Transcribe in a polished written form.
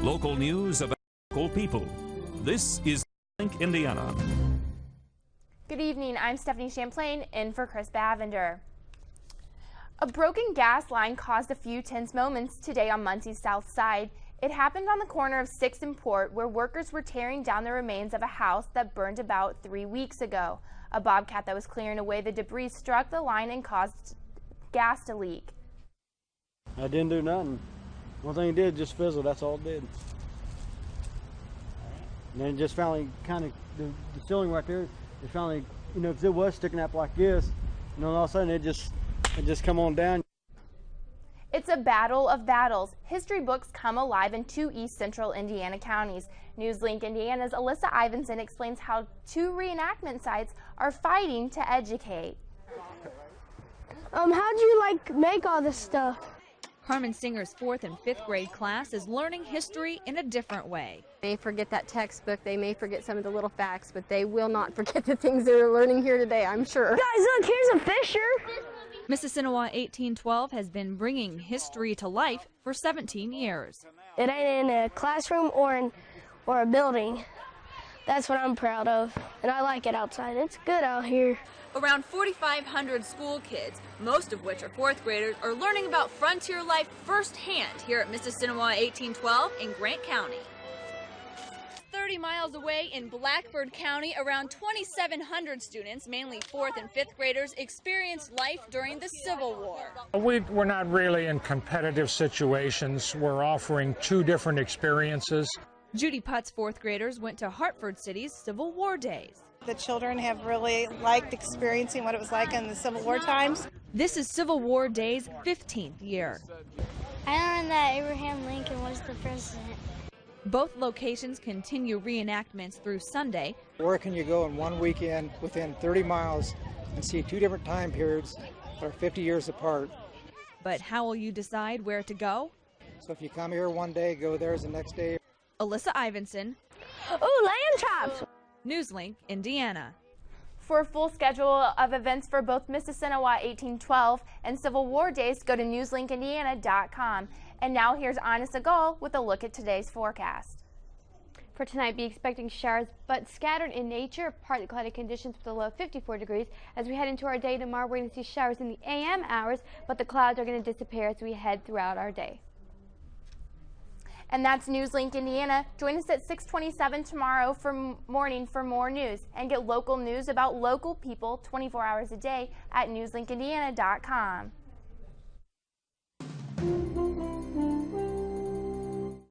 Local news about local people. This is Newslink, Indiana. Good evening, I'm Stephanie Champlain in for Chris Bavender. A broken gas line caused a few tense moments today on Muncie's south side. It happened on the corner of 6th and Port, where workers were tearing down the remains of a house that burned about 3 weeks ago. A bobcat that was clearing away the debris struck the line and caused gas to leak. I didn't do nothing. One thing it did, just fizzle, that's all it did. And then it just finally kind of, the ceiling right there, it finally, you know, if it was sticking up like this, and then all of a sudden it just come on down. It's a battle of battles. History books come alive in 2 east central Indiana counties. Newslink Indiana's Alyssa Ivinson explains how 2 reenactment sites are fighting to educate. How'd you make all this stuff? Carmen Singer's 4th and 5th grade class is learning history in a different way. They may forget that textbook, they may forget some of the little facts, but they will not forget the things they're learning here today, I'm sure. Guys, look, here's a fisher. Mississinewa 1812 has been bringing history to life for 17 years. It ain't in a classroom or a building. That's what I'm proud of, and I like it outside. It's good out here. Around 4,500 school kids, most of which are 4th graders, are learning about frontier life firsthand here at Mississinewa 1812 in Grant County. 30 miles away in Blackford County, around 2,700 students, mainly 4th and 5th graders, experienced life during the Civil War. We're not really in competitive situations. We're offering 2 different experiences. Judy Putt's 4th graders went to Hartford City's Civil War days. The children have really liked experiencing what it was like in the Civil War times. This is Civil War Day's 15th year. I learned that Abraham Lincoln was the president. Both locations continue reenactments through Sunday. Where can you go in one weekend within 30 miles and see 2 different time periods that are 50 years apart? But how will you decide where to go? So if you come here one day, go there the next day. Alyssa Ivinson. Ooh, lamb chops! Newslink, Indiana. For a full schedule of events for both Mississinewa 1812 and Civil War Days, go to newslinkindiana.com. And now here's Anna Segal with a look at today's forecast. For tonight, be expecting showers, but scattered in nature, partly cloudy conditions with a low of 54 degrees. As we head into our day tomorrow, we're going to see showers in the AM hours, but the clouds are going to disappear as we head throughout our day. And that's Newslink Indiana. Join us at 6:27 tomorrow morning for more news, and get local news about local people 24 hours a day at newslinkindiana.com.